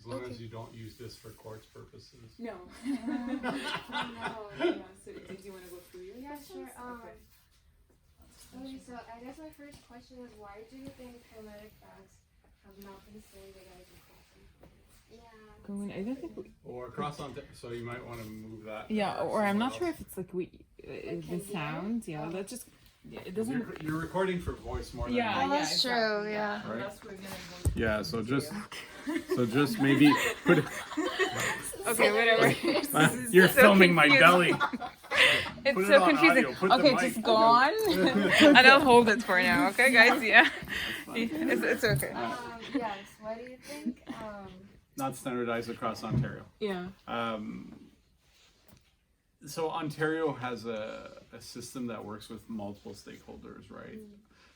As long as you don't use this for courts purposes. No. No. Yeah. So did you want to go through your Yeah, questions? sure. Okay. Okay, so I guess my first question is, why do you think paramedic bags have not been standardized across the board? Yeah. I don't think. Or across on, so you might want to move that. Yeah, or I'm not sure somewhere if it's like we can the hear? sound. Yeah, let's just. Yeah, it else. doesn't. You're recording for voice more than Yeah, Oh, yeah, that's exactly, true, yeah. Right. That's we're gonna go. Yeah, so just maybe put it, Okay, whatever. you're so filming my belly. It's Put it so on confusing. audio, put the Okay, mic just down. go on, and I'll hold it for now. Okay, guys. Yeah, it's okay. Yes, what do you think? Not standardized across Ontario. Yeah. So Ontario has a system that works with multiple stakeholders, right?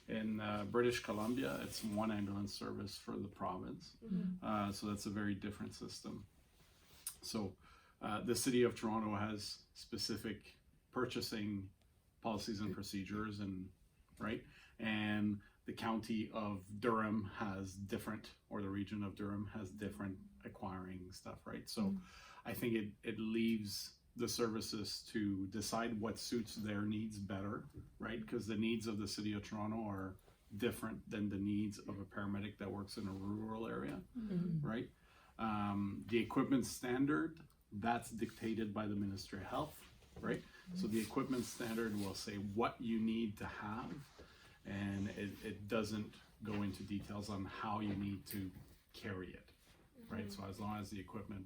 In British Columbia, it's one ambulance service for the province. So that's a very different system. So the city of Toronto has specific purchasing policies and procedures, and right, and the county of Durham has different, or the region of Durham has different acquiring stuff, right? So I think it leaves the services to decide what suits their needs better, right? Because the needs of the city of Toronto are different than the needs of a paramedic that works in a rural area, right? The equipment standard, that's dictated by the Ministry of Health, right? So the equipment standard will say what you need to have, and it doesn't go into details on how you need to carry it, right? So as long as the equipment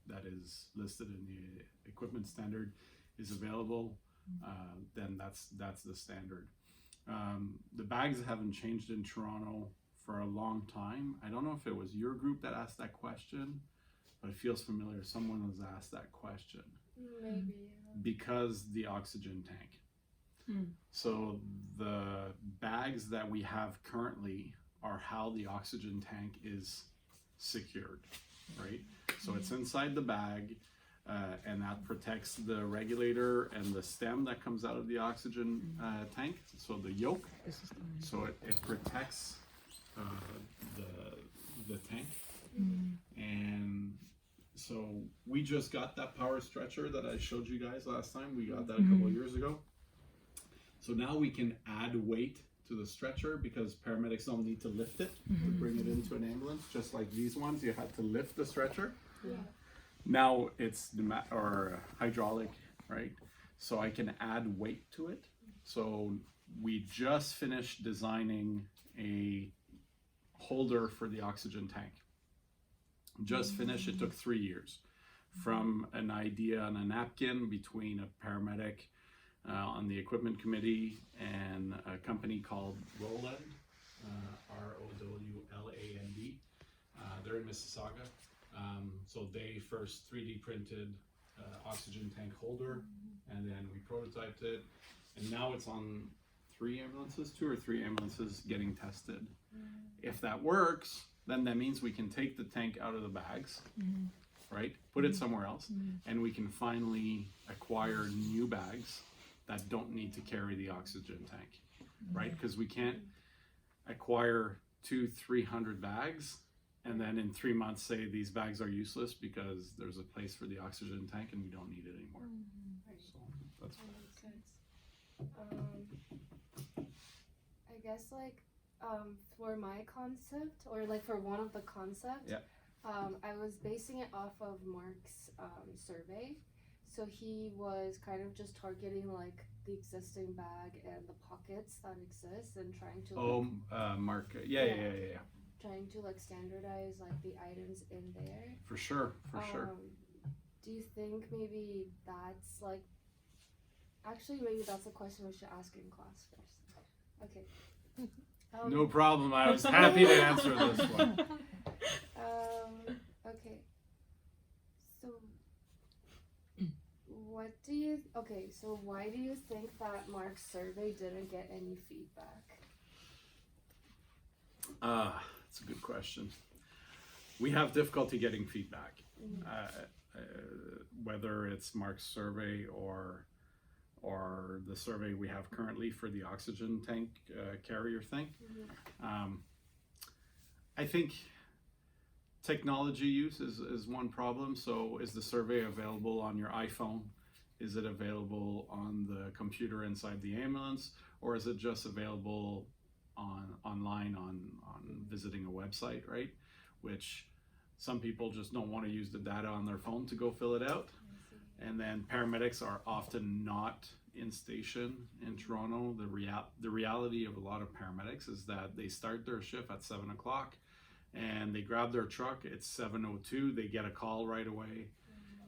that is listed in the equipment standard is available, then that's the standard. The bags haven't changed in Toronto for a long time. I don't know if it was your group that asked that question, but it feels familiar. Someone has asked that question. Maybe. Because the oxygen tank. So the bags that we have currently are how the oxygen tank is secured, right? So it's inside the bag, and that protects the regulator and the stem that comes out of the oxygen tank. So the yoke, so it protects the tank. And so we just got that power stretcher that I showed you guys last time. We got that a couple of years ago. So now we can add weight to the stretcher because paramedics don't need to lift it to bring it into an ambulance. Just like these ones, you had to lift the stretcher. Yeah. Now it's or hydraulic, right? So I can add weight to it. So we just finished designing a holder for the oxygen tank. Just finished. It took 3 years from an idea on a napkin between a paramedic on the equipment committee and a company called Rowland, Rowland. They're in Mississauga. So they first 3D printed oxygen tank holder, and then we prototyped it, and now it's on 2 or 3 ambulances getting tested. If that works, then that means we can take the tank out of the bags, right? Put it somewhere else, and we can finally acquire new bags that don't need to carry the oxygen tank, right? Because we can't acquire 200-300 bags and then in 3 months say these bags are useless because there's a place for the oxygen tank and we don't need it anymore. So that's That makes sense. I guess for my concept, or for one of the concepts, I was basing it off of Mark's survey. So he was kind of just targeting the existing bag and the pockets that exist and trying to Mark, yeah. trying to standardize the items in there. For sure. Do you think maybe that's actually maybe that's a question we should ask in class first. Okay. No problem. I was happy to answer this one. Okay. So why do you think that Mark's survey didn't get any feedback? That's a good question. We have difficulty getting feedback, whether it's Mark's survey or the survey we have currently for the oxygen tank carrier thing. I think technology use is one problem. So is the survey available on your iPhone? Is it available on the computer inside the ambulance, or is it just available online on visiting a website, right? Which some people just don't want to use the data on their phone to go fill it out. And then paramedics are often not in station in Toronto. The reality of a lot of paramedics is that they start their shift at 7 o'clock and they grab their truck. It's 7:02. They get a call right away.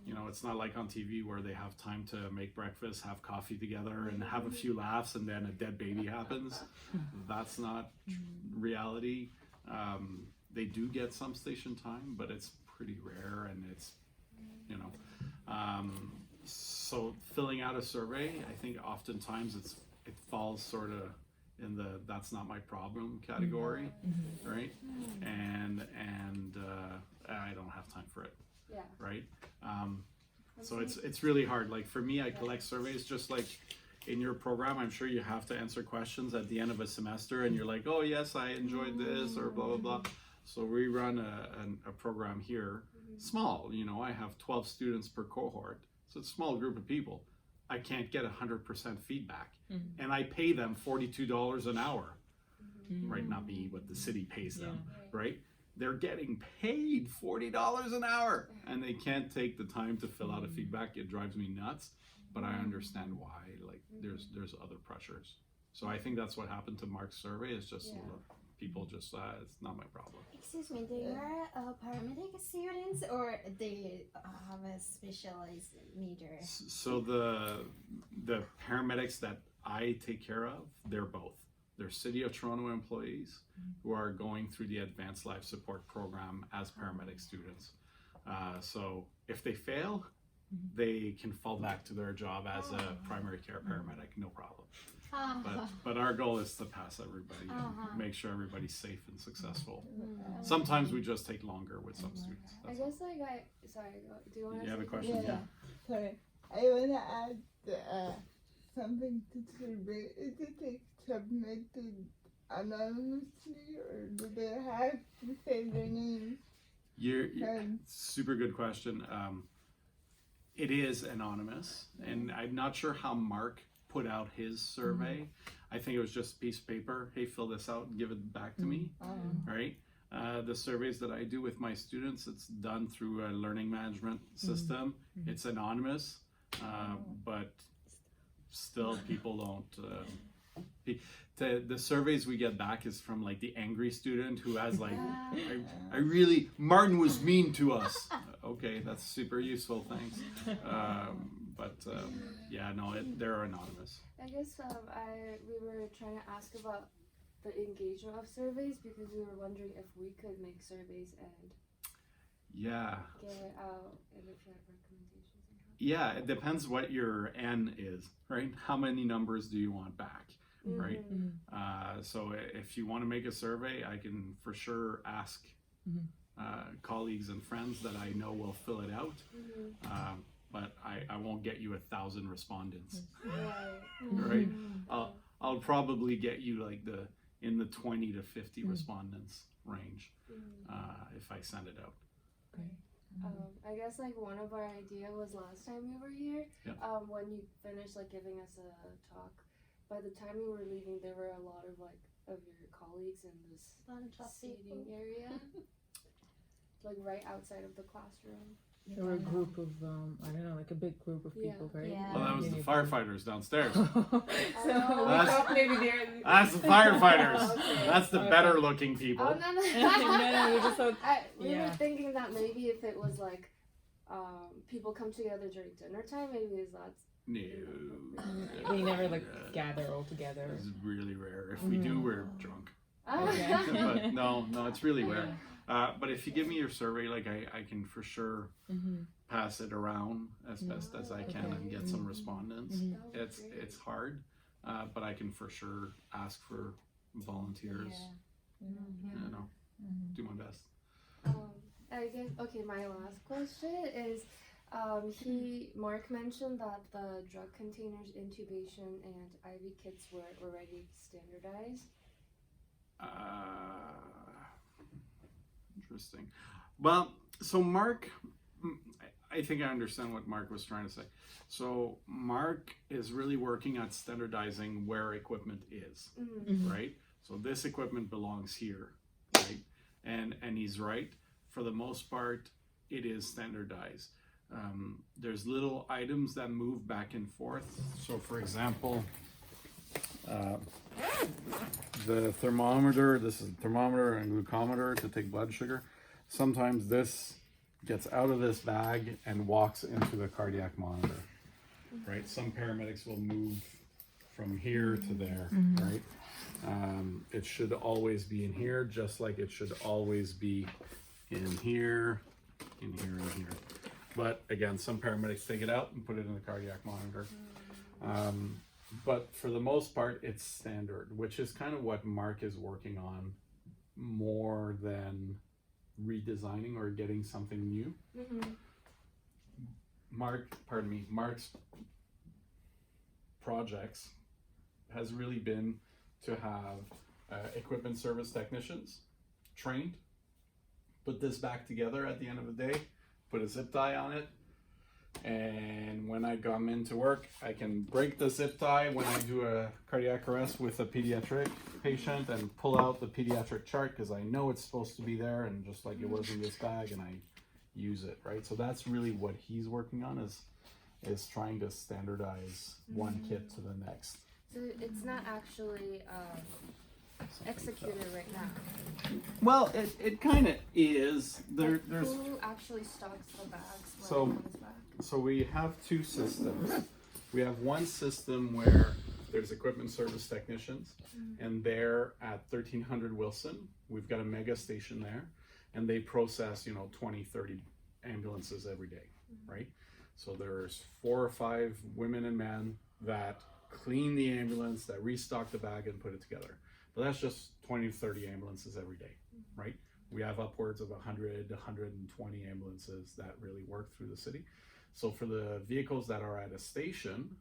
You know, it's not like on TV where they have time to make breakfast, have coffee together, and have a few laughs, and then a dead baby happens. That's not reality. They do get some station time, but it's pretty rare, and it's, you know. So filling out a survey, I think oftentimes it falls sort of in the "that's not my problem" category, right? And I don't have time for it. Yeah. Right. So it's really hard. Like for me, I collect surveys just like in your program. I'm sure you have to answer questions at the end of a semester, and you're like, oh yes, I enjoyed this, or blah blah blah. So we run a program here, small. You know, I have 12 students per cohort, so it's a small group of people. I can't get 100% feedback, and I pay them $42 an hour. Right, not me, but the city pays them. Right. They're getting paid $40 an hour, and they can't take the time to fill out a feedback. It drives me nuts, but I understand why. Like there's other pressures. So I think that's what happened to Mark's survey. Is just people just it's not my problem. Excuse me, they are paramedic students or they have a specialized major? So the paramedics that I take care of, they're both. They're City of Toronto employees who are going through the Advanced Life Support Program as paramedic students. So if they fail, they can fall back to their job as a primary care paramedic, no problem. But our goal is to pass everybody and make sure everybody's safe and successful. Sometimes we just take longer with some students. I guess sorry, do you want to You have a question? Yeah. Sorry, I want to add something to the survey. Is it like submitted anonymously, or do they have to say their names? Super good question. It is anonymous, and I'm not sure how Mark put out his survey. I think it was just a piece of paper. Hey, fill this out and give it back to me. Right? The surveys that I do with my students, it's done through a learning management system. It's anonymous, but still people don't. The surveys we get back is from like the angry student who has like, Martin was mean to us. Okay, that's super useful, thanks. They're anonymous. I guess we were trying to ask about the engagement of surveys because we were wondering if we could make surveys and get it out, and if you have recommendations on how. Yeah, it depends what your N is, right? How many numbers do you want back, right? So if you want to make a survey, I can for sure ask colleagues and friends that I know will fill it out. But I won't get you 1,000 respondents, right? I'll probably get you like in the 20 to 50 respondents range if I send it out. I guess like one of our idea was last time we were here, when you finished like giving us a talk, by the time we were leaving, there were a lot of your colleagues in this seating area, like right outside of the classroom. There were a group of, I don't know, like a big group of people, right? Yeah. Well, that was the firefighters downstairs. So we thought maybe they're... That's the firefighters. Okay. That's the better looking people. Oh no! No, we just thought, We were thinking that maybe if it was like people come together during dinner time, maybe that's No. we never gather all together. It's really rare. If we do, we're drunk. Okay. But no, it's really rare. But if you give me your survey, like I can for sure pass it around as best as I can and get some respondents. It's hard, but I can for sure ask for volunteers. You know, do my best. I guess my last question is, Mark mentioned that the drug containers, intubation, and IV kits were already standardized. Interesting. Well, so Mark, I think I understand what Mark was trying to say. So Mark is really working at standardizing where equipment is, right? So this equipment belongs here, right? And he's right. For the most part, it is standardized. There's little items that move back and forth. So for example, the thermometer, this is a thermometer and glucometer to take blood sugar. Sometimes this gets out of this bag and walks into the cardiac monitor, right? Some paramedics will move from here to there, right? It should always be in here, just like it should always be in here, in here, and here. But again, some paramedics take it out and put it in the cardiac monitor. But for the most part, it's standard, which is kind of what Mark is working on more than redesigning or getting something new. Mark's projects has really been to have equipment service technicians trained, put this back together at the end of the day, put a zip tie on it, and when I come into work, I can break the zip tie when I do a cardiac arrest with a pediatric patient and pull out the pediatric chart because I know it's supposed to be there, and just like it was in this bag, and I use it, right? So that's really what he's working on, is trying to standardize one kit to the next. So it's not actually executed right now. Well, it kind of is. There's Who actually stocks the bags? when So- it comes back? So we have two systems. We have one system where there's equipment service technicians, and they're at 1300 Wilson. We've got a mega station there, and they process, 20, 30 ambulances every day, right? So there's 4 or 5 women and men that clean the ambulance, that restock the bag and put it together. But that's just 20 to 30 ambulances every day, right? We have upwards of 100 to 120 ambulances that really work through the city. So for the vehicles that are at a station,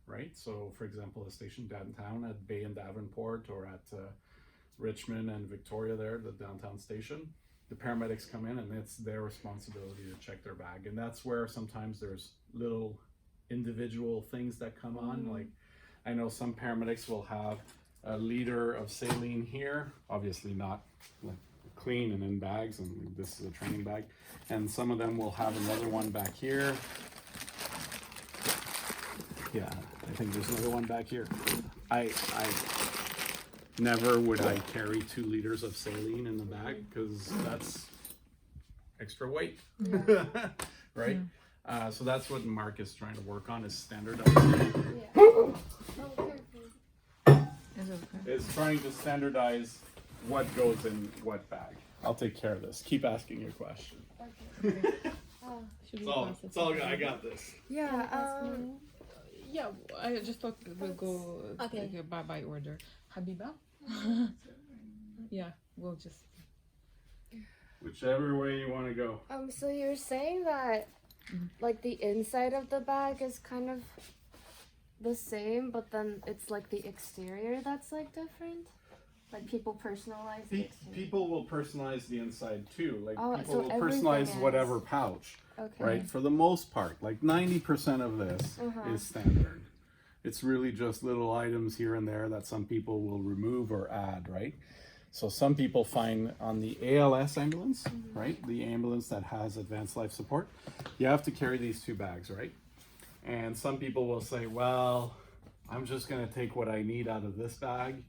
right? So for example, a station downtown at Bay and Davenport, or at Richmond and Victoria there, the downtown station, the paramedics come in and it's their responsibility to check their bag. And that's where sometimes there's little individual things that come on. Like I know some paramedics will have a liter of saline here, obviously not like clean and in bags, and this is a training bag, and some of them will have another one back here. Yeah, I think there's another one back here. I never would I carry 2 liters of saline in the bag because that's extra weight, right? So that's what Mark is trying to work on, is standardizing. Yeah. Oh, careful. Is it okay? Is trying to standardize what goes in what bag. I'll take care of this. Keep asking your question. Okay. Should we It's all, pass it it's all to good. I her? got this. Yeah, yeah, I just thought we'll go Okay. by order. Habiba? Yeah, we'll just. Whichever way you want to go. So you're saying that like the inside of the bag is kind of the same, but then it's like the exterior that's like different? Like people personalize the exterior? People will personalize the inside too. Like Oh, people so will everything personalize is- whatever pouch, Okay. right? For the most part, like 90% of this is standard. It's really just little items here and there that some people will remove or add, right? So some people find on the ALS ambulance, right? The ambulance that has advanced life support, you have to carry these 2 bags, right? And some people will say, well, I'm just gonna take what I need out of this bag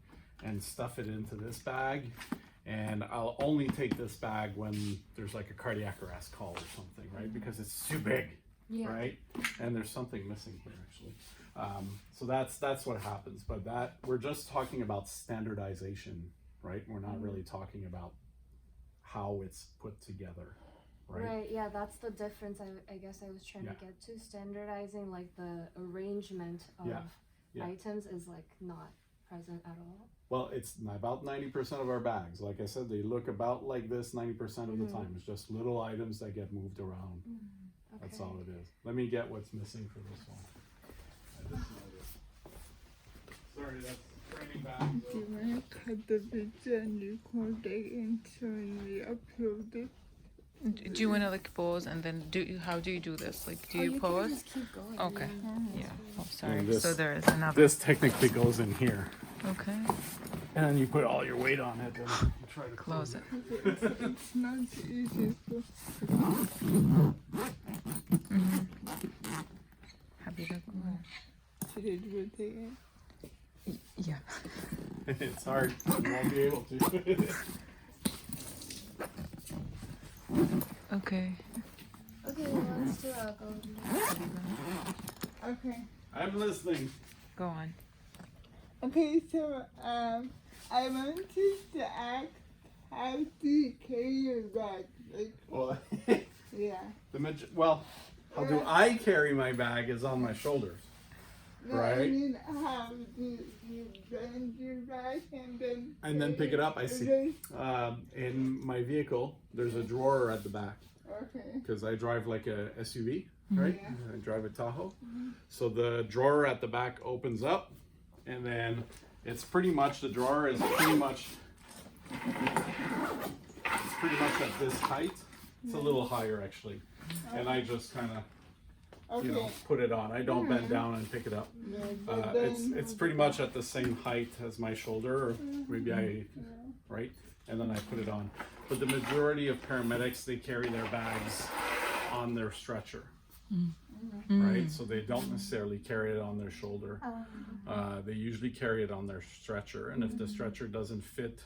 and stuff it into this bag, and I'll only take this bag when there's like a cardiac arrest call or something, right? Because it's too big, right? And there's something missing here actually. So that's what happens. But that we're just talking about standardization, right? We're not really talking about how it's put together, right? Right, yeah, that's the difference I guess I was trying Yeah. to get to. Standardizing like the arrangement of Yeah. items is like not present at all. Well, it's about 90% of our bags. Like I said, they look about like this 90% of the time. It's just little items that get moved around. Okay. That's all it is. Let me get what's missing for this one. I just know this. Sorry, that's training bag. Do you want to cut the picture and record it and we upload it? Do you want to like pause and then how do you do this? Like, do you pause? Just keep going. Okay. Yeah. Oh, sorry. this- So there is another. This technically goes in here, Okay. and then you put all your weight on it, and you try to Close it. It's not easy to Happy change with it. Yeah. It's hard. You won't be able to. Okay. Okay, let's do alcohol. Okay. I'm listening. Go on. Okay, so I wanted to ask, how do you carry your bag? Like, Well, yeah. well, how do I carry my bag is on my shoulders. No, I Right. mean, how do you bend your bag and then pick it up? I see. Okay. In my vehicle, there's a drawer at the back Okay. because I drive like a SUV, right? Yeah. I drive a Tahoe. So the drawer at the back opens up, and then it's pretty much, the drawer is pretty much at this height. It's a little higher actually, and I just kind of Okay. put it on. I don't bend down and pick it up. Yeah, but It's pretty much at the same height as my shoulder, or maybe right, and then I put it on. But the majority of paramedics, they carry their bags on their stretcher, right? So they don't necessarily carry it on their shoulder. They usually carry it on their stretcher, and if the stretcher doesn't fit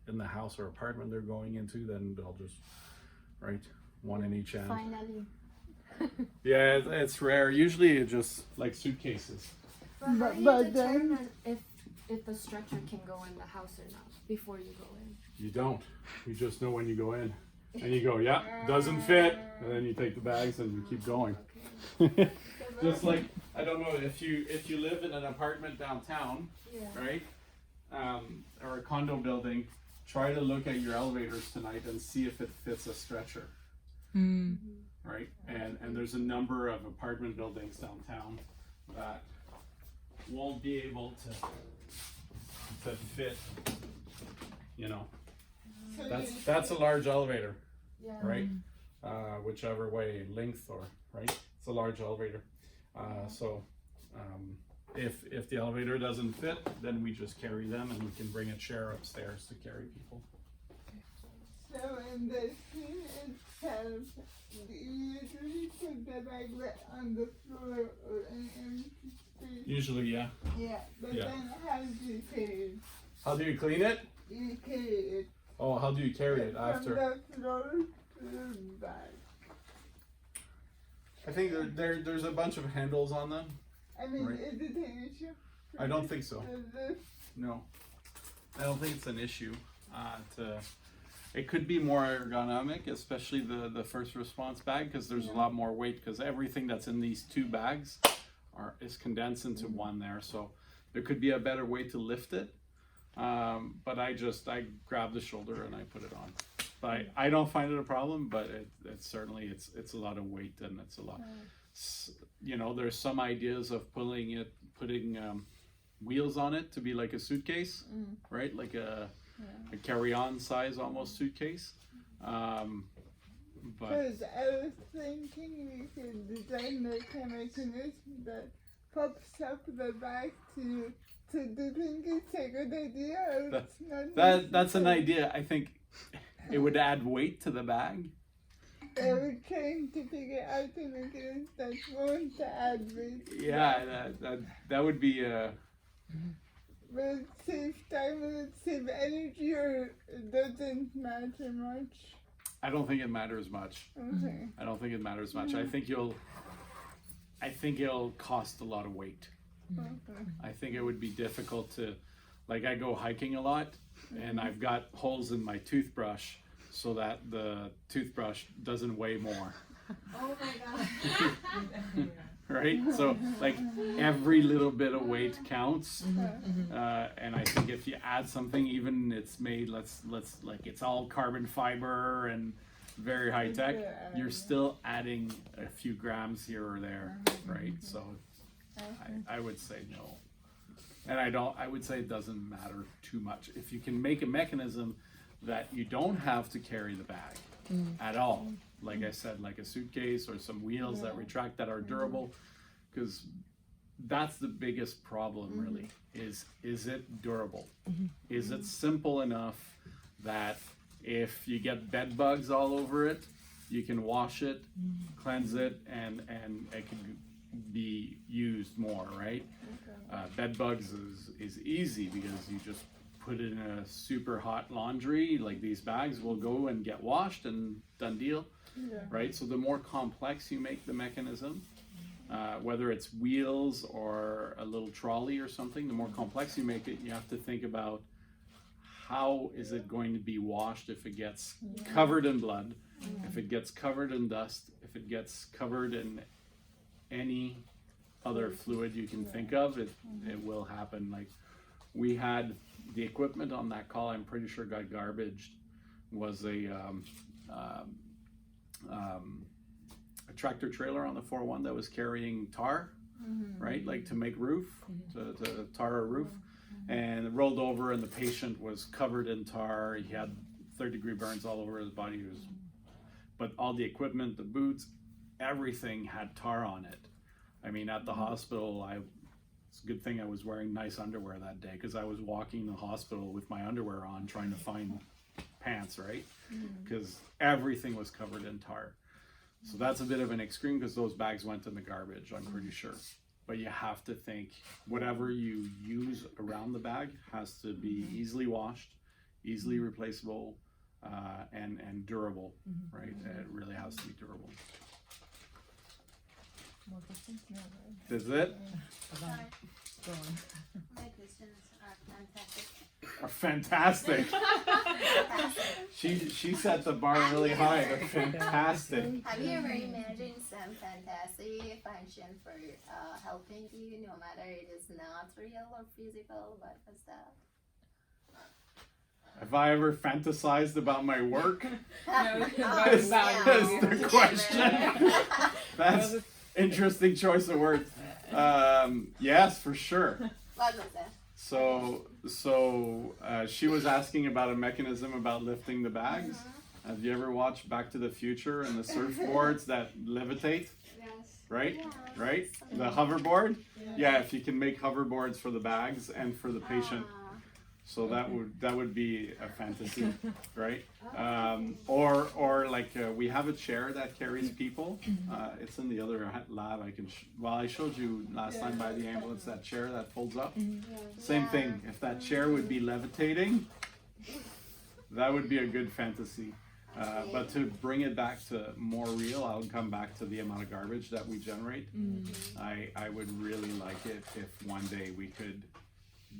in the house or apartment they're going into, then they'll just, right, one in each end. Finally. Yeah, it's rare. Usually it's just like suitcases. But how do you But then- determine if the stretcher can go in the house or not before you go in? You don't. You just know when you go in. And you go, yeah, doesn't fit. And then you take the bags and you keep going. Just like, I don't know, if you live in an apartment downtown, Yeah. right? Or a condo building, try to look at your elevators tonight and see if it fits a stretcher. Mm. Right? And there's a number of apartment buildings downtown that won't be able to fit, you know. so That's a large elevator, Yeah. right? Whichever way, length or, right? It's a large elevator. So if the elevator doesn't fit, then we just carry them and we can bring a chair upstairs to carry people. So in the scene itself, do you usually put the bag on the floor or in empty space? Usually, yeah. Yeah, but Yeah. then how do you carry it? How do you clean it? You carry it Oh, how do you carry it after? from the floor to the bag. I think there's a bunch of handles on them. I mean, Right. is it an issue? I don't think so. Is this- No, I don't think it's an issue. It could be more ergonomic, especially the first response bag, because there's a lot more weight. Because everything that's in these two bags is condensed into one there, so there could be a better way to lift it. But I grab the shoulder and I put it on. But I don't find it a problem. But it's certainly it's a lot of weight, and it's a lot. You know, there's some ideas of putting wheels on it to be like a suitcase, right? Like a carry-on size almost suitcase. But Because I was thinking we could design like a mechanism that pops up the bag to do you think it's a good idea or it's not? that's an idea. I think it would add weight to the bag. I was trying to figure out a mechanism that won't add weight. Yeah, that would be Will it save time, will it save energy, or it doesn't matter much? I don't think it matters much. Okay. I don't think it matters much. I think it'll cost a lot of weight. Okay. I think it would be difficult to, like, I go hiking a lot and I've got holes in my toothbrush so that the toothbrush doesn't weigh more, Oh my god. right? So like every little bit of weight counts. And I think if you add something, even it's made, let's like it's all carbon fiber and very high tech, you're still adding a few grams here or there, right? So I would say no. And I would say it doesn't matter too much. If you can make a mechanism that you don't have to carry the bag, at all. Like I said, like a suitcase or some wheels that retract that are durable, because that's the biggest problem really, is it durable? Is it simple enough that if you get bed bugs all over it, you can wash it, cleanse it, and it can be used more, right? Bed bugs is easy because you just put it in a super hot laundry, like these bags will go and get washed and done deal, right? So the more complex you make the mechanism, whether it's wheels or a little trolley or something, the more complex you make it, you have to think about how is it going to be washed if it gets covered in blood, if it gets covered in dust, if it gets covered in any other fluid you can think of, it will happen. Like we had the equipment on that call, I'm pretty sure got garbaged, was a tractor trailer on the 401 that was carrying tar, right? Like to make roof, to tar a roof. And it rolled over and the patient was covered in tar. He had 3rd-degree burns all over his body. But all the equipment, the boots, everything had tar on it. I mean, at the hospital, it's a good thing I was wearing nice underwear that day, because I was walking the hospital with my underwear on trying to find pants, right? Because everything was covered in tar. So that's a bit of an extreme, because those bags went in the garbage, I'm pretty sure. But you have to think, whatever you use around the bag has to be easily washed, easily replaceable, and durable, right? It really has to be durable. More questions? No, right? Is it? Go on. My questions are fantastic. Are fantastic. She set the bar really high. They're fantastic. Have you ever imagined some fantasy function for helping you, no matter it is not real or physical? What was that? Have I ever fantasized about my work? That's the question. That's interesting choice of words. Yes, for sure. What was that? So she was asking about a mechanism about lifting the bags. Have you ever watched Back to the Future and the surfboards that levitate? Yes. Right? Yeah. Right? The hoverboard? Yeah, if you can make hoverboards for the bags and for the patient. So that would be a fantasy, right? Or like we have a chair that carries people. It's in the other lab. I showed you last time by the ambulance, that chair that folds up. Same thing. If that chair would be levitating, that would be a good fantasy. But to bring it back to more real, I'll come back to the amount of garbage that we generate. I would really like it if one day we could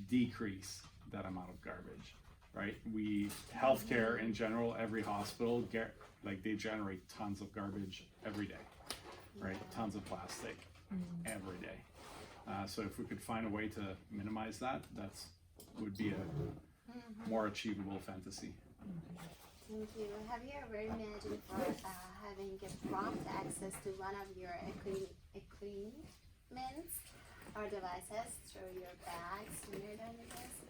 decrease that amount of garbage, right? Healthcare in general, every hospital they generate tons of garbage every day, right? Tons of plastic every day. So if we could find a way to minimize that, would be a more achievable fantasy. Thank you. Have you ever imagined for having a prompt access to one of your equipments or devices through your bag sooner than this?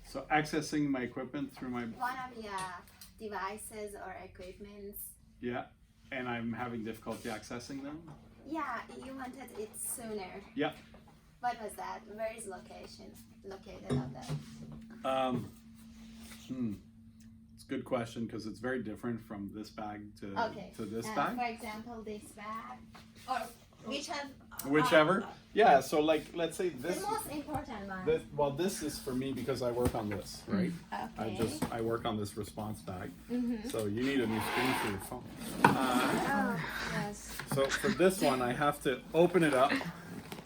So accessing my equipment through my, One of your devices or equipments. yeah, and I'm having difficulty accessing them. Yeah, you wanted it sooner. Yeah. What was that? Where is located of that? It's a good question, because it's very different from this bag to this For bag. example, this bag or Whichever. Yeah, so like, let's say the this. most important one. This is for me because I work on this, right? Okay. I work on this response bag. Mm-hmm. So you need a new screen for your phone. Oh, yes. So for this one, I have to open it up,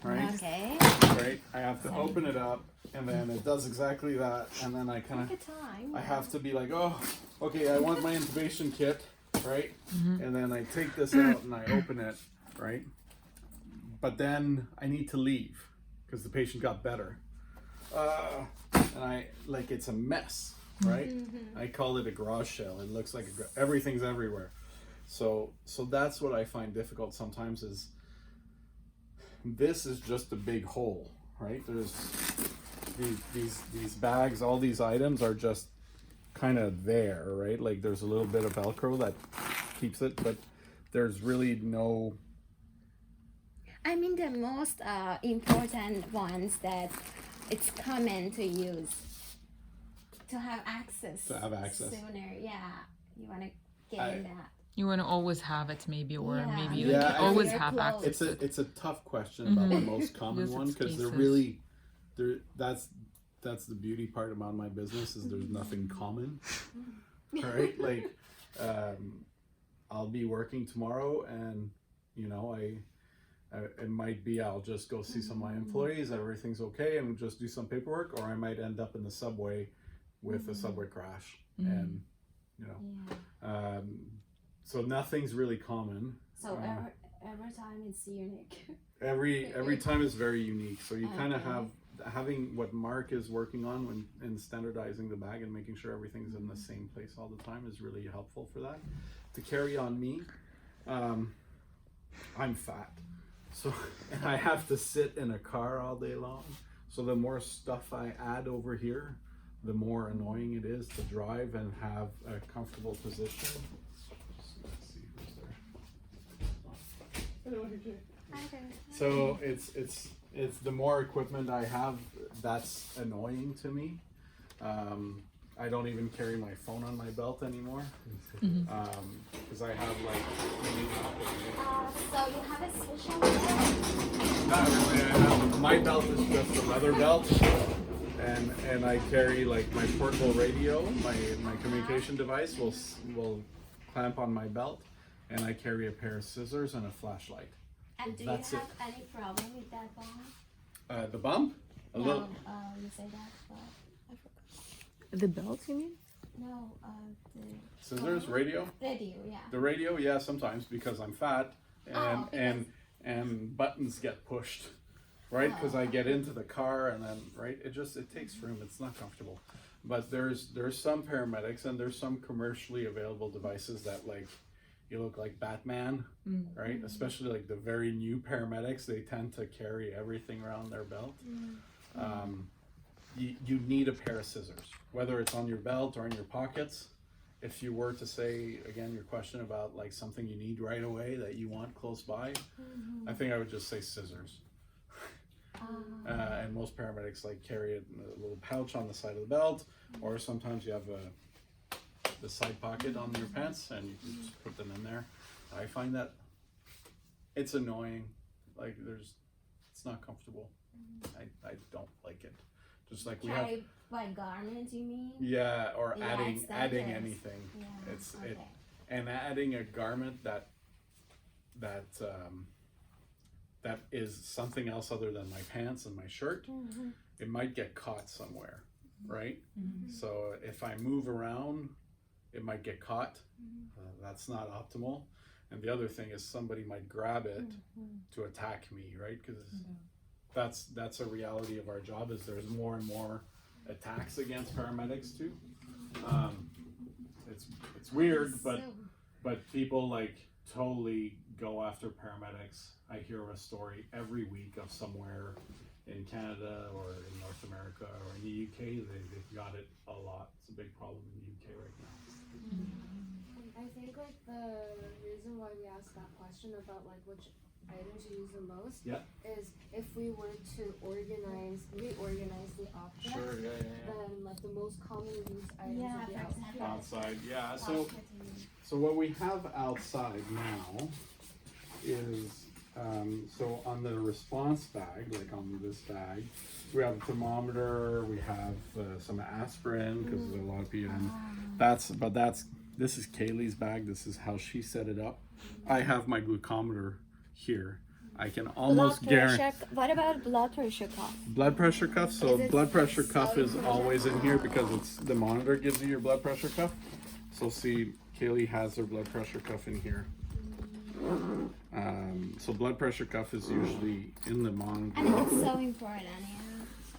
right? Okay. Right? I have to open it up, and then it does exactly that, and then I kind Take of, your time. I have to be like, oh, okay, I want my intubation kit, right? And then I take this out and I open it, right? But then I need to leave because the patient got better. And it's a mess, right? I call it a garage sale. It looks like everything's everywhere. So that's what I find difficult sometimes is this is just a big hole, right? There's these bags, all these items are just kind of there, right? Like there's a little bit of Velcro that keeps it, but there's really no. I mean the most important ones that it's common to use to have access. To have access. Sooner, yeah. You wanna get in that. You want to always have it, maybe, or Yeah. maybe Yeah, you I always think have clothes. access. It's a tough question about the most common Use one because they're excuses. really that's the beauty part about my business is there's nothing common, right? Like I'll be working tomorrow and you know it might be I'll just go see some of my employees, everything's okay, and just do some paperwork, or I might end up in the subway with a subway crash, and you know, Yeah. so nothing's really common. So every time it's unique. Every time is very unique, so you kind of Okay. have having what Mark is working on when in standardizing the bag and making sure everything's in the same place all the time is really helpful for that. To carry on me, I'm fat, so and I have to sit in a car all day long. So the more stuff I add over here, the more annoying it is to drive and have a comfortable position. Let's see who's there. So it's the more equipment I have, that's annoying to me. I don't even carry my phone on my belt anymore because I have like. So you have a special one? Not really. My belt is just a leather belt, and I carry like my portable radio, my communication device will clamp on my belt, and I carry a pair of scissors and a flashlight. And do That's you it. have any problem with that one? The bump? A little. No, you say that, but I forgot. The belt, you mean? No, the Scissors, radio. radio, yeah. The radio, yeah, sometimes because I'm fat, and Oh, because- and buttons get pushed, right? Because I get into the car and then right, it takes room. It's not comfortable. But there's some paramedics and there's some commercially available devices that like you look like Batman, right? Especially like the very new paramedics, they tend to carry everything around their belt. You need a pair of scissors, whether it's on your belt or in your pockets. If you were to say, again, your question about like something you need right away that you want close by, I think I would just say scissors. And most paramedics like carry it in a little pouch on the side of the belt, or sometimes you have the side pocket on your pants and you can just put them in there. I find that it's annoying. Like it's not comfortable. I don't like it. Just like we have. Carry by garment, you mean? Yeah, or Yeah, adding it's not just- anything. Yeah, It's okay. and adding a garment that is something else other than my pants and my shirt. It might get caught somewhere, right? So if I move around, it might get caught. That's not optimal. And the other thing is somebody might grab it to attack me, right? Because that's a reality of our job. Is there's more and more attacks against paramedics too. It's weird, but people like totally go after paramedics. I hear a story every week of somewhere in Canada or in North America or in the UK. They've got it a lot. It's a big problem in the UK right now. I think like the reason why we asked that question about like which items you use the most is if we were to reorganize the object, then like the most commonly used items Yeah, would be for example. Outside, yeah. So what we have outside now is so on the response bag, like on this bag, we have a thermometer, we have some aspirin because there's a lot of people. And this is Kaylee's bag. This is how she set it up. I have my glucometer here. I can almost guarantee. What about blood pressure cuff? Blood pressure cuff. So Is it blood pressure so cuff is important? always in here because it's the monitor gives you your blood pressure cuff. So see, Kaylee has her blood pressure cuff in here. So blood pressure cuff is usually in the monitor. I think it's so important,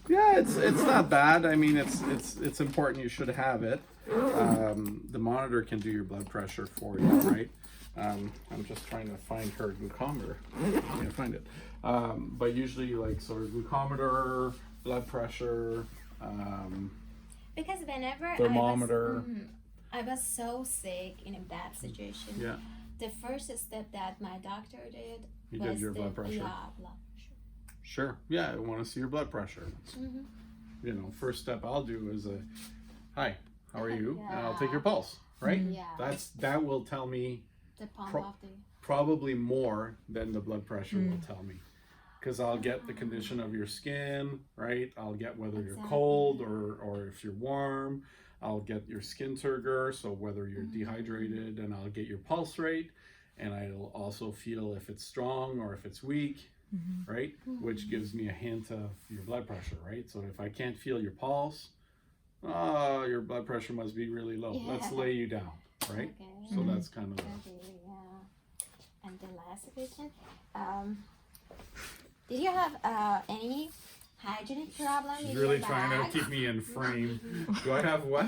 Yeah, it's not bad. I mean, it's important. You should have it. The monitor can do your blood pressure for you, right? I'm just trying to find her glucometer. I can't find it. But usually, like sort of glucometer, blood pressure. Because whenever Thermometer. I was so sick in a bad situation. Yeah. The first step that my doctor did You was did your blood pressure. Yeah, blood pressure. Sure. Yeah, I want to see your blood pressure. You know, first step I'll do is hi, how are you? And I'll take your pulse, right? Yeah. That will tell me The pump Pro- of the. probably more than the blood pressure will tell me. Because I'll get the condition of your skin, right? I'll get whether you're cold or if you're warm. I'll get your skin turgor, so whether you're dehydrated, and I'll get your pulse rate, and I'll also feel if it's strong or if it's weak, right? Which gives me a hint of your blood pressure, right? So if I can't feel your pulse, your blood pressure must be really low. Yeah. Let's lay you down, right? Okay. So that's kind of Okay, yeah. And the last question, did you have any hygienic problem She's with really your trying to bags? keep me in frame. Do I have what?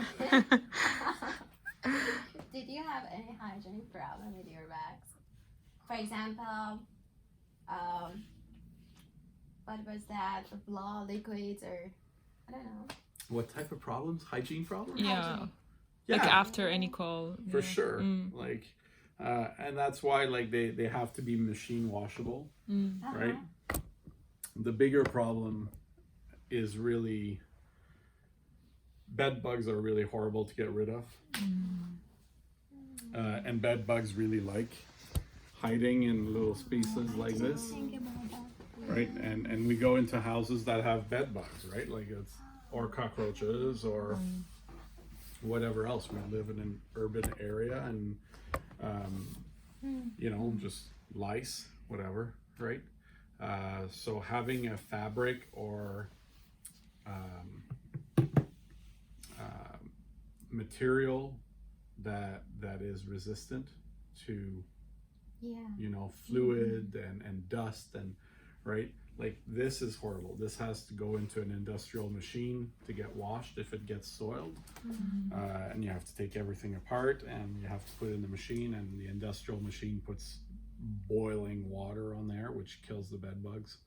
Did you have any hygienic problem with your bags? For example, what was that? Blood, liquids, or I don't know. What type of problems? Hygiene problems? Yeah. Hygienic. Like Yeah, after any call. for yeah. sure. Like, and that's why like they have to be machine washable, right? The bigger problem is really bed bugs are really horrible to get rid of, and bed bugs really like hiding in little spaces like this, Think about that. right? And we go into houses that have bed bugs, right? Like it's or cockroaches or whatever else. We live in an urban area and you know, just lice, whatever, right? So having a fabric or material that is resistant to Yeah. you know fluid and dust and right, like this is horrible. This has to go into an industrial machine to get washed if it gets soiled, and you have to take everything apart and you have to put it in the machine, and the industrial machine puts boiling water on there which kills the bed bugs,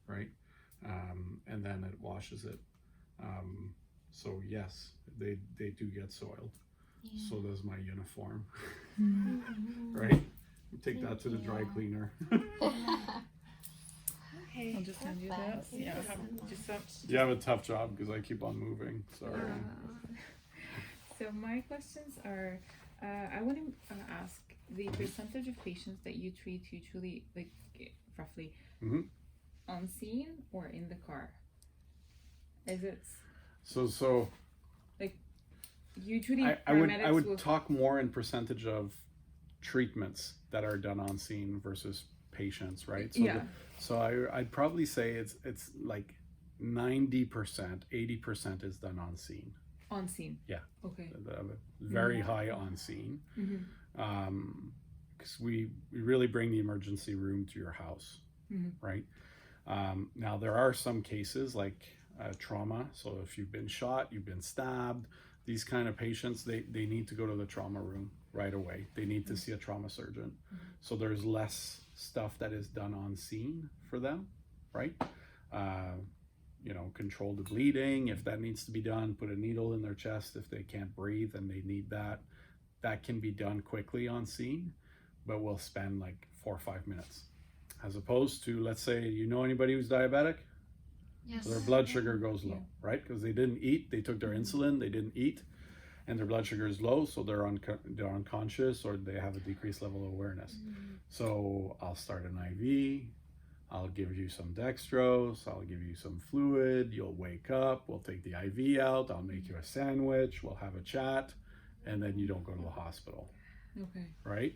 right? And then it washes it. So yes, they do get soiled. So does my uniform. Right? Take that to the dry cleaner. Okay. I'll just hand you that. Thank Yeah. you so Just much. You have a tough job because I keep on moving. Sorry. So my questions are, I want to ask the percentage of patients that you treat usually, like roughly, on scene or in the car. Is it So usually I paramedics would will talk more in percentage of treatments that are done on scene versus patients, right? So Yeah. So I'd probably say it's like 90%, 80% is done on scene. on scene. Yeah. Okay. Very high on scene. Because we really bring the emergency room to your house, right? Now there are some cases like trauma. So if you've been shot, you've been stabbed, these kind of patients, they need to go to the trauma room right away. They need to see a trauma surgeon. So there's less stuff that is done on scene for them, right? You know, control the bleeding if that needs to be done, put a needle in their chest if they can't breathe and they need that. That can be done quickly on scene, but we'll spend like 4 or 5 minutes. As opposed to, let's say, you know anybody who's diabetic? Yes. So their blood sugar goes low, right? Because they didn't eat, they took their insulin, they didn't eat, and their blood sugar is low, so they're unconscious or they have a decreased level of awareness. So I'll start an IV, I'll give you some dextrose, I'll give you some fluid, you'll wake up, we'll take the IV out, I'll make you a sandwich, we'll have a chat, and then you don't go to the hospital, Okay. right?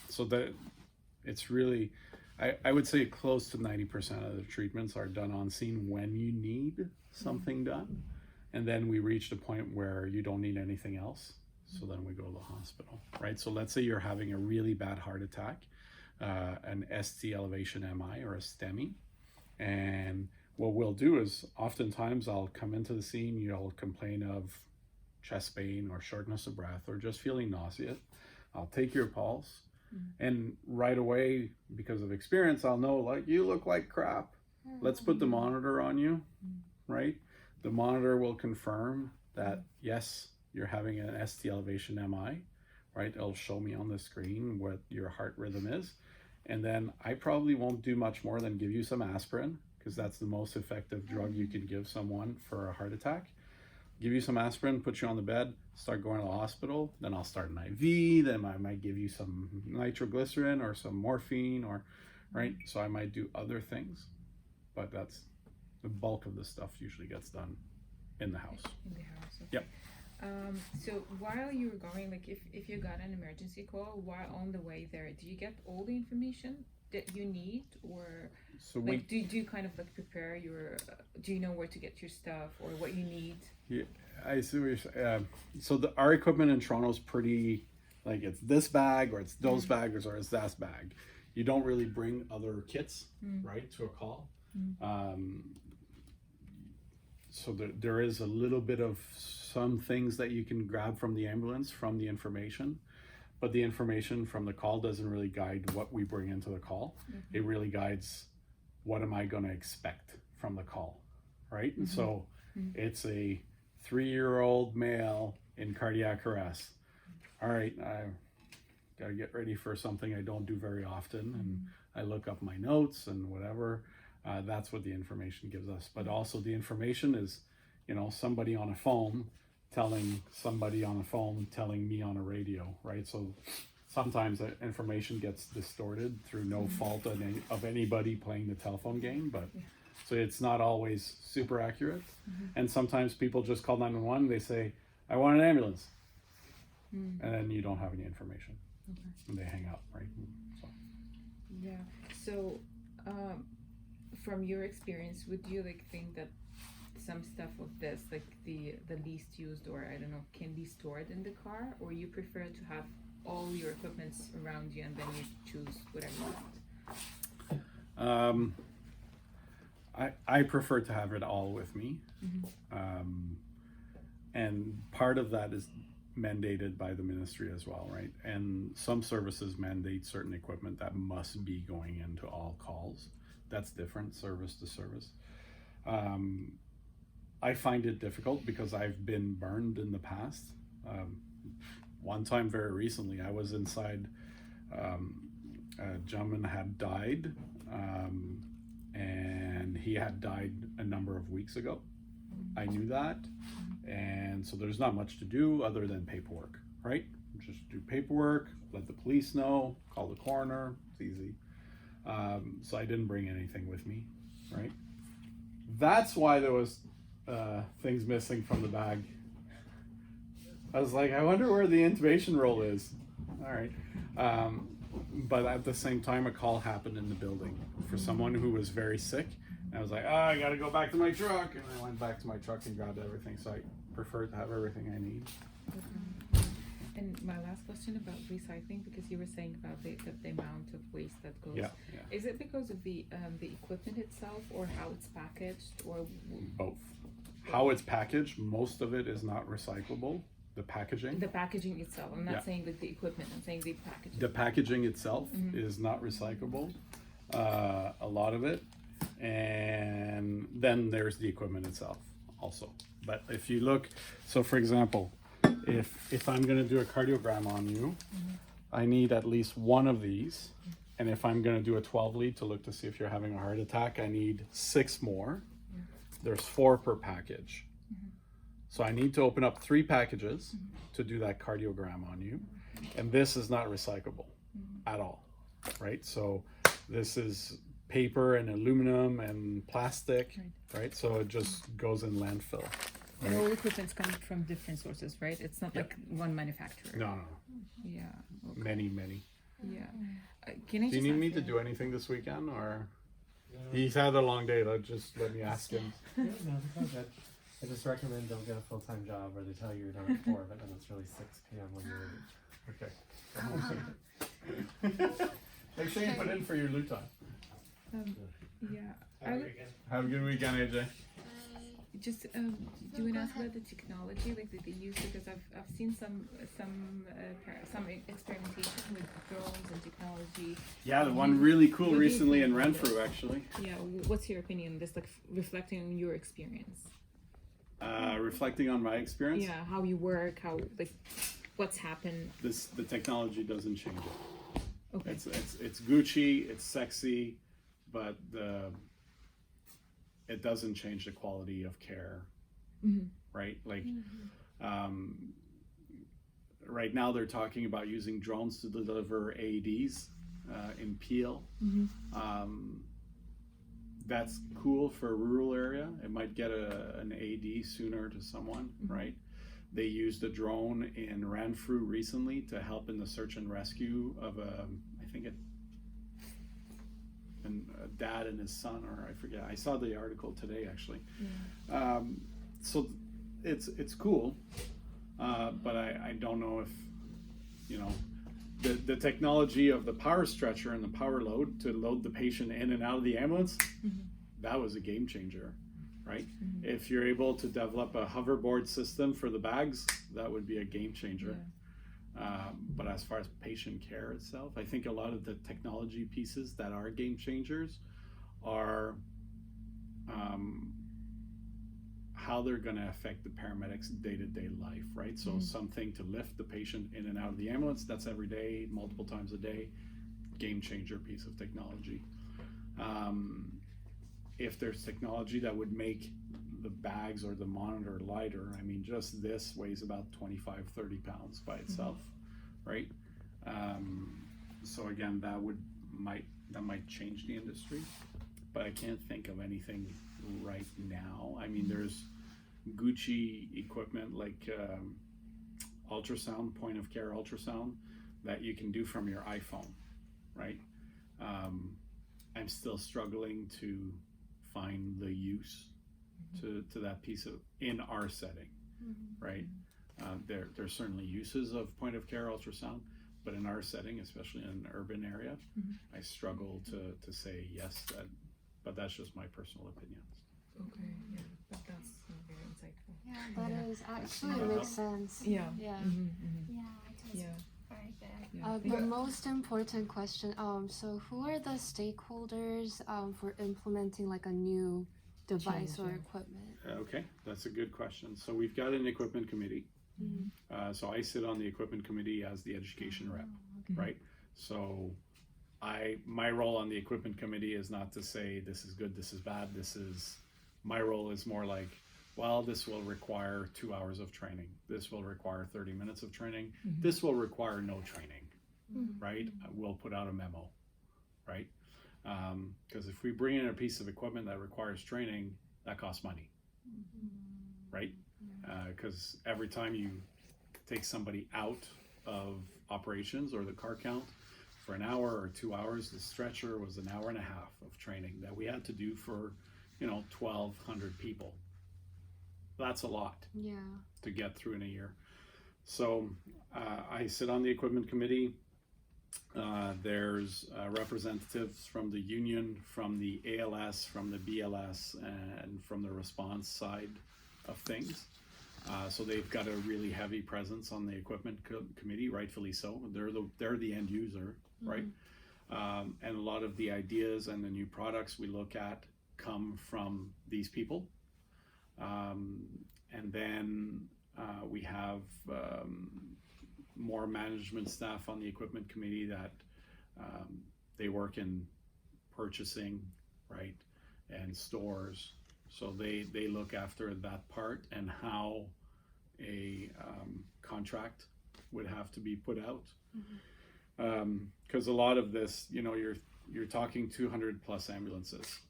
So that it's really, I would say close to 90% of the treatments are done on scene when you need something done. And then we reach the point where you don't need anything else. So then we go to the hospital, right? So let's say you're having a really bad heart attack, an ST elevation MI or a STEMI. And what we'll do is oftentimes I'll come into the scene, you'll complain of chest pain or shortness of breath or just feeling nauseous. I'll take your pulse. And right away, because of experience, I'll know, like, you look like crap. Let's put the monitor on you, right? The monitor will confirm that yes, you're having an ST elevation MI, right? It'll show me on the screen what your heart rhythm is. And then I probably won't do much more than give you some aspirin, because that's the most effective drug you can give someone for a heart attack. Give you some aspirin, put you on the bed, start going to the hospital, then I'll start an IV, then I might give you some nitroglycerin or some morphine, or right? So I might do other things, but that's the bulk of the stuff usually gets done in the house. In the house. Okay. Yep. So while you were going, like if you got an emergency call, while on the way there, do you get all the information that you need, or So like do you kind of like prepare your? Do you know where to get your stuff or what you need? Yeah, I see what you're saying. So our equipment in Toronto is pretty, like it's this bag or it's those bags or it's that bag. You don't really bring other kits, right, to a call. So there is a little bit of some things that you can grab from the ambulance, from the information, but the information from the call doesn't really guide what we bring into the call. It really guides what am I going to expect from the call, right? And so it's a 3-year-old male in cardiac arrest. All right, I got to get ready for something I don't do very often, and I look up my notes and whatever. That's what the information gives us. But also the information is, somebody on a phone telling somebody on a phone telling me on a radio, right? So sometimes the information gets distorted through no fault of anybody playing the telephone game, but so it's not always super accurate. And sometimes people just call 911, they say, I want an ambulance. And then you don't have any information. And they hang up, right? So. Yeah. So, from your experience, would you think that some stuff of this, like the least used, or I don't know, can be stored in the car, or you prefer to have all your equipments around you and then you choose whatever you want? I prefer to have it all with me. And part of that is mandated by the ministry as well, right? And some services mandate certain equipment that must be going into all calls. That's different, service to service. I find it difficult because I've been burned in the past. One time very recently, I was inside, a gentleman had died, and he had died a number of weeks ago. I knew that, and so there's not much to do other than paperwork, right? Just do paperwork, let the police know, call the coroner, it's easy. So I didn't bring anything with me, right? That's why there was things missing from the bag. I was like, I wonder where the intubation roll is. All right. But at the same time, a call happened in the building for someone who was very sick. And I was like, I got to go back to my truck. And I went back to my truck and grabbed everything. So I prefer to have everything I need. And my last question about recycling, because you were saying about the amount of waste that goes. Yeah. Is it because of the equipment itself, or how it's packaged, or Both. How it's packaged, most of it is not recyclable. The packaging. the packaging itself? I'm not Yeah. saying the equipment. I'm saying the packaging. The packaging itself is not recyclable, a lot of it, and then there's the equipment itself also. But if you look, so for example, if I'm going to do a cardiogram on you, I need at least one of these, and if I'm going to do a 12 lead to look to see if you're having a heart attack, I need 6 more. There's 4 per package. So I need to open up 3 packages to do that cardiogram on you. And this is not recyclable at all, right? So this is paper and aluminum and plastic, right? So it just goes in landfill. And all equipment's coming from different sources, right? It's not like one manufacturer. No. Yeah. Okay. Many. Yeah. Can I Do you just need ask me to do anything this weekend, or? He's had a long day, let me ask him. Yeah, no, it's all good. I just recommend don't get a full-time job where they tell you you're done at 4, but then it's really 6 p.m. when you're Okay. Make sure you put in for your loot time. Yeah. I would Have a good weekend, AJ. just do you want to ask about the technology like that they use, because I've seen some experimentation with drones and technology. Yeah, the one really cool recently in Renfrew, actually. Yeah. What's your opinion? This reflecting on your experience. Reflecting on my experience, Yeah, how you work, how like what's happened. the technology doesn't change it. Okay. It's Gucci, it's sexy, but it doesn't change the quality of care, right? Like, right now they're talking about using drones to deliver AEDs in Peel. That's cool for a rural area. It might get an AED sooner to someone, right? They used a drone in Ranfru recently to help in the search and rescue of a dad and his son, or I forget. I saw the article today actually. So it's cool, but I don't know if, you know, the technology of the power stretcher and the power load to load the patient in and out of the ambulance, that was a game changer, right? If you're able to develop a hoverboard system for the bags, that would be a game changer. But as far as patient care itself, I think a lot of the technology pieces that are game changers are how they're going to affect the paramedics' day-to-day life, right? So something to lift the patient in and out of the ambulance, that's every day, multiple times a day, game changer piece of technology. If there's technology that would make the bags or the monitor lighter, I mean, just this weighs about 25, 30 pounds by itself, right? So again, that might change the industry, but I can't think of anything right now. I mean, there's Gucci equipment like ultrasound, point of care ultrasound that you can do from your iPhone, right? I'm still struggling to find the use to that piece of in our setting, right? There's certainly uses of point of care ultrasound, but in our setting, especially in an urban area, I struggle to say yes, but that's just my personal opinions. Okay, yeah, but that's very insightful. Yeah, that is actually makes sense. Yeah. Yeah. Yeah, it was Yeah. very good. Yeah. The most important question. So who are the stakeholders for implementing like a new device or equipment? Okay, that's a good question. So we've got an equipment committee. So I sit on the equipment committee as the education rep, right? So my role on the equipment committee is not to say this is good, this is bad, my role is more like, well, this will require 2 hours of training. This will require 30 minutes of training. This will require no training, right? We'll put out a memo, right? Because if we bring in a piece of equipment that requires training, that costs money, right? Because every time you take somebody out of operations or the car count for an hour or 2 hours, the stretcher was an hour and a half of training that we had to do for, 1,200 people. That's a lot to get through in a year. So I sit on the equipment committee. There's representatives from the union, from the ALS, from the BLS, and from the response side of things. So they've got a really heavy presence on the equipment committee, rightfully so. They're the end user, right? And a lot of the ideas and the new products we look at come from these people. And then we have more management staff on the equipment committee that they work in purchasing, right, and stores. So they look after that part and how a contract would have to be put out. Because a lot of this, you're talking 200 plus ambulances.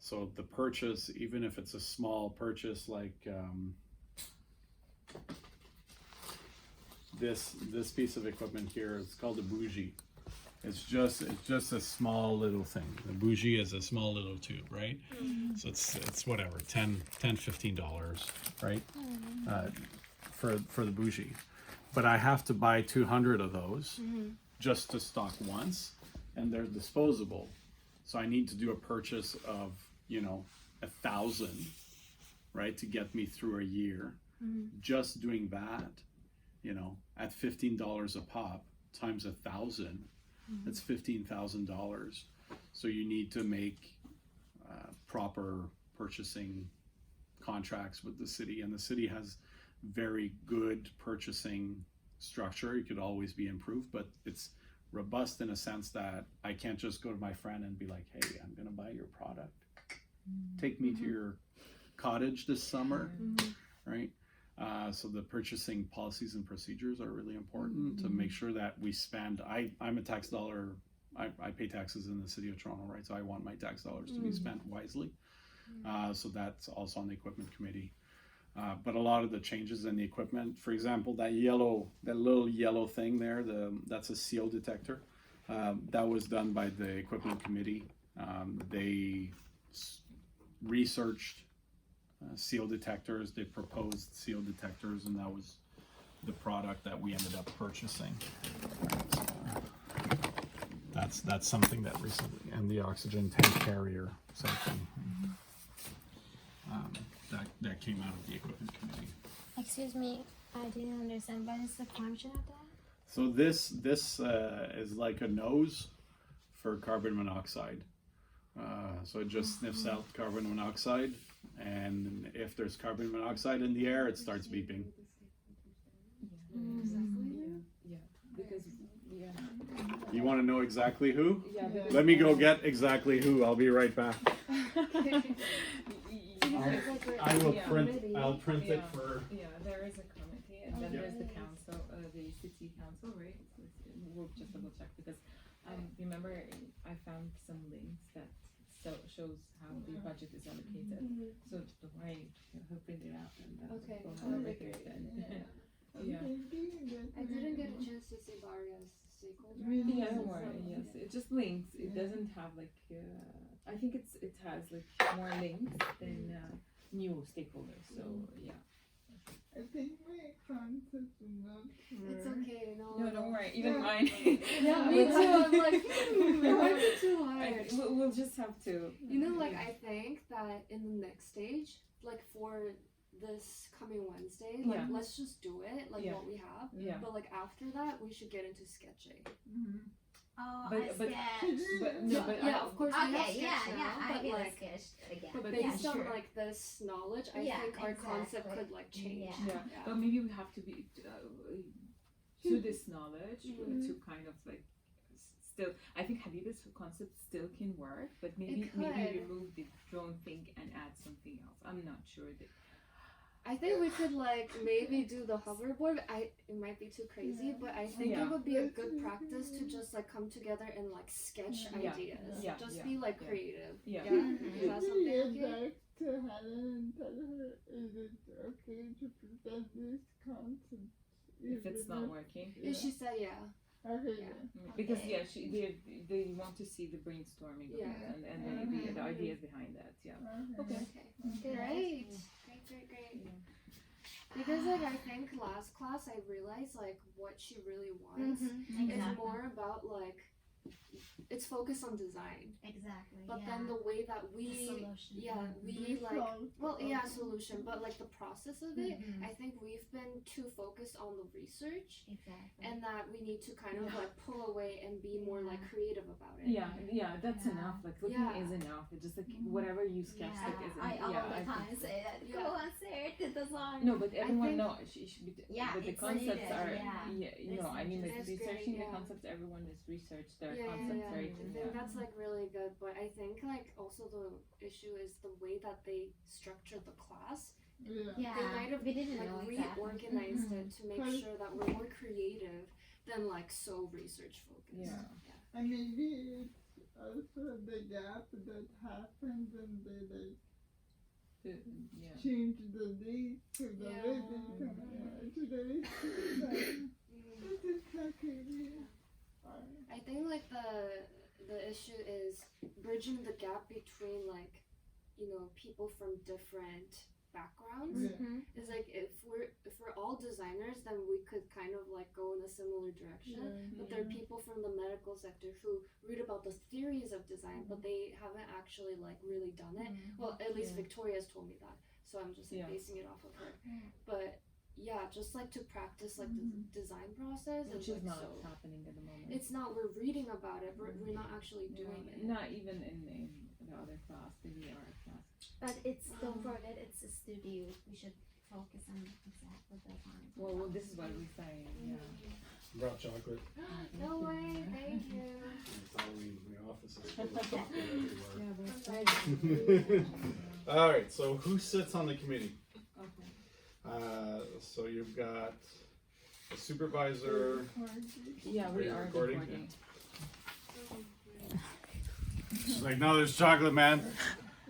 So the purchase, even if it's a small purchase like this piece of equipment here, it's called a bougie. It's just a small little thing. The bougie is a small little tube, right? So it's whatever, $10-$15, right? For the bougie. But I have to buy 200 of those just to stock once, and they're disposable. So I need to do a purchase of 1,000, right, to get me through a year. Just doing that, at $15 a pop times 1,000, that's $15,000. So you need to make proper purchasing contracts with the city, and the city has very good purchasing structure. It could always be improved, but it's robust in a sense that I can't just go to my friend and be like, hey, I'm gonna buy your product. Take me to your cottage this summer, right? So the purchasing policies and procedures are really important to make sure that we spend. I'm a tax dollar. I pay taxes in the city of Toronto, right? So I want my tax dollars to be spent wisely. So that's also on the equipment committee. But a lot of the changes in the equipment, for example, that little yellow thing there, that's a CO detector. That was done by the equipment committee. They researched CO detectors. They proposed CO detectors, and that was the product that we ended up purchasing. That's something that recently, and the oxygen tank carrier, same thing. That came out of the equipment committee. Excuse me, I didn't understand. What is the function of that? So this is like a nose for carbon monoxide. So it just sniffs out carbon monoxide, and if there's carbon monoxide in the air, it starts beeping. Because You want to know exactly who? because Let me go get exactly who. I'll be right back. I will Yeah. print. I'll print it Yeah. for. Yeah, there is a committee, and then there's the council, the city council, right? We'll just double check because remember I found some links that shows how the budget is allocated. So the way he'll print it out and Okay. we'll have it right there then. Yeah. I didn't get a chance to see Varia's stakeholder. Yeah, don't worry. Yes, it just links. It doesn't have like. I think it has like more links than new stakeholders. So yeah. I think my concept is not It's okay. No, don't worry. Even mine. Yeah, me too. I'm like, it might be too hard. We'll just have to. You know, like I think that in the next stage, like for this coming Wednesday, like Yeah. let's just do it, like Yeah. what we have. Yeah. But like after that, we should get into sketching. Oh, But- I but- sketch. But no, but Yeah, of course we have Okay, sketch yeah, now, I but will like sketch again. But based yeah, on sure. like this knowledge, I Yeah, think our concept exactly. could like change. Yeah. Yeah, but maybe we have to be to this knowledge to kind of like still. I think Habiba's concept still can work, but maybe could. remove the drone thing and add something else. I'm not sure that. I think we could like maybe do the hoverboard. It might be too crazy, but I think Yeah. it would be a good practice to just like come together and like sketch Yeah. ideas. Yeah. Just Yeah. be like Yeah. creative. Yeah. Yeah. Is that something okay? back to Helen and tell her, is it okay to present this concept? If it's not working, Yeah, she said yeah. Okay, Yeah. because they want to see the brainstorming of Yeah. it and the ideas behind that. Yeah. Okay. Okay. Great. Great. Because like I think last class I realized like what she really wants. Exactly. It's more about like it's focused on design. Exactly. But yeah. then the way that we solution. we like solution, but like the process of it, Mhm. I think we've been too focused on the research Exactly. and that we need to kind of like pull away and be more like creative about it. Yeah, that's Yeah. enough. Like looking Yeah. is enough. It's just like whatever you sketch yeah, like is I all yeah, the I time think- say that. Yeah. Go and say it, the design. No, but everyone think- knows she should be. Yeah, but the it's concepts needed, are. yeah. You know, I mean, like That's great, researching yeah. the concepts. Everyone has researched their Yeah, concepts, yeah. right? I And, think that's like really good, but I think like also the issue is the way that they structured the class. Yeah. Yeah, They might have we didn't like know exactly. reorganized Mhm. it to make sure that we're more creative than like so research focused. Yeah. And maybe it's also the gap that happens and they like yeah. change the date to the Yeah. way they come to the Mhm. This is okay. I think like the issue is bridging the gap between like people from different backgrounds. Yeah. Mhm. Is like if we're all designers, then we could kind of like go in a similar direction. But there are people from the medical sector who read about the theories of design, but they haven't actually like really done it. Well, at least Yeah. Victoria's told me that, so I'm just like Yeah. basing it off of her. But yeah, just like to practice like the design process Which is is like not so. happening at the moment. It's not. We're reading about it, but we're not actually doing it. Not even in the other class, the VR class. But don't forget it's a studio. We should focus on exactly the time. Well, this is what we say. Yeah. Brought chocolate. No way, thank you. It's Halloween. The office is full of chocolate everywhere. Yeah, that's right. All right. So who sits on the committee? Okay. So you've got a supervisor. Yeah, Are we you are recording? recording. She's like, no, there's chocolate, man.